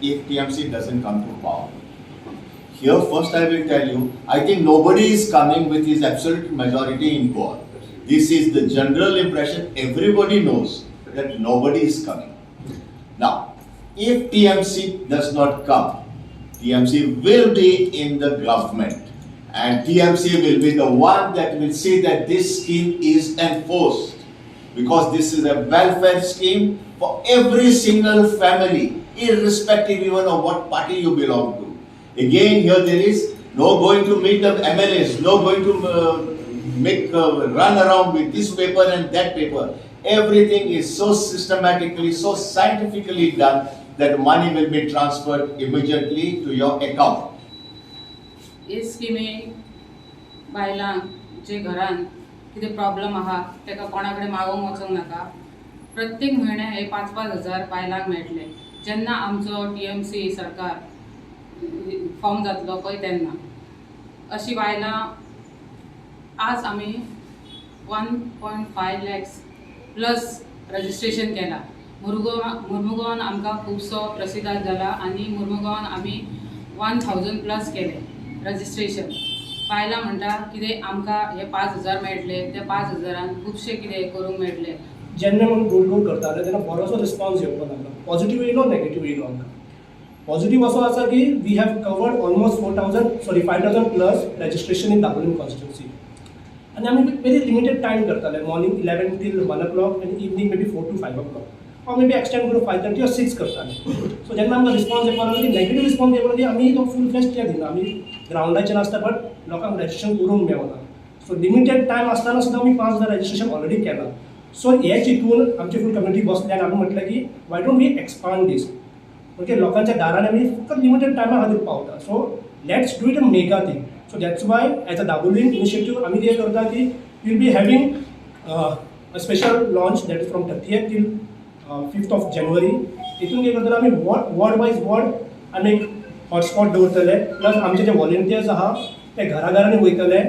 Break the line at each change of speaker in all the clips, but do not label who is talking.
if TMC doesn't come to power. Here first I will tell you, I think nobody is coming with his absolute majority in Goa. This is the general impression, everybody knows that nobody is coming. Now, if TMC does not come, TMC will be in the government and TMC will be the one that will say that this scheme is enforced, because this is a welfare scheme for every single family, irrespective even of what party you belong to. Again, here there is no going to meet the MLAs, no going to run around with this paper and that paper. Everything is so systematically, so scientifically done that money will be transferred immediately to your account.
इस स्कीमी बायलांक जे घरान कितें problem आहा तेका कोणाकडे मागोंक वचोंक नाका. प्रत्येक म्हयन्या हे 5,000 बायलांक मेळटले. जेन्ना आमचो TMC सरकार फॉर्म जातलो पळय तेन्ना अशी बायलां आज आमी 1.5 lakhs प्लस रजिस्ट्रेशन केला. मुर्मुगांवान आमकां खुबसो प्रसिद्ध जाला आनी मुर्मुगांवान आमी 1000 प्लस केले रजिस्ट्रेशन. बायलां म्हणटा कितें आमकां हे 5,000 मेळटले, ते 5,000 खुबशे कितें करूंक मेळटले.
जेन्ना आमी गोड करताले तेन्ना बरोसो रिस्पॉन्स येवपाक लागलो. पॉझिटिव्ह येयलो, नेगेटिव्ह येयलो. आमकां पॉझिटिव्ह असो आसा की we have covered almost 5,000 plus registration in Dabolim constituency. आणि आम्ही व्हेरी लिमिटेड टाइम करताले, मॉर्निंग 11 till 1 o'clock आणि evening may be 4 to 5 o'clock, or may be extend करून 5:30 or 6 करताले. सो जेन्ना आमकां रिस्पॉन्स येवपाक लागलो, नेगेटिव्ह रिस्पॉन्स येवपाक लागलो, आमी तो फूल फ्लेश कित्याक दिना. आमी ग्रावंडाचेर आसता बट लोकांक रजिस्ट्रेशन करूंक मेळना. सो लिमिटेड टायम आसतना सुद्दां आमी 5,000 रजिस्ट्रेशन ऑलरेडी केलां. सो हे चिंतून आमची फूल कम्युनिटी बसली आनी आमी म्हटलें की why don't we expand this. Okay, लोकांच्या दारान आमी फक्त लिमिटेड टायमा खातीर पावता. So let's do it a mega thing. So that's why as a Dabolim initiative आमी कितें करता की we'll be having a special launch that is from 30th till 5th of January. इथून कितें करतले आमी वॉर्ड वायज वॉर्ड आमी एक हॉटस्पॉट दवरतले, प्लस आमचे जे व्हॉलंटियर्स आहा ते घराघरांनी वयतले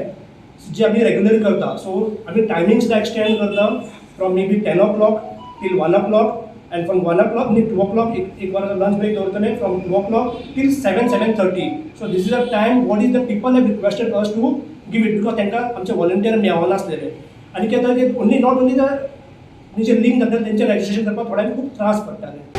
जे आमी रेग्युलर करता. सो आमी टायमिंग्स एक्सटेंड करता from may be 10 o'clock till 1 o'clock and from 1 o'clock नी 2 o'clock एक वराचो लंच ब्रेक दवरतले from 2 o'clock till 7:30. So this is a time what is the people have requested us to give it, because तांकां आमचे volunteer मेळनासलेले आनी कितें only not only the जे link जाता तेंचे रजिस्ट्रेशन करपाक थोड्यांक खूब त्रास पडटाले.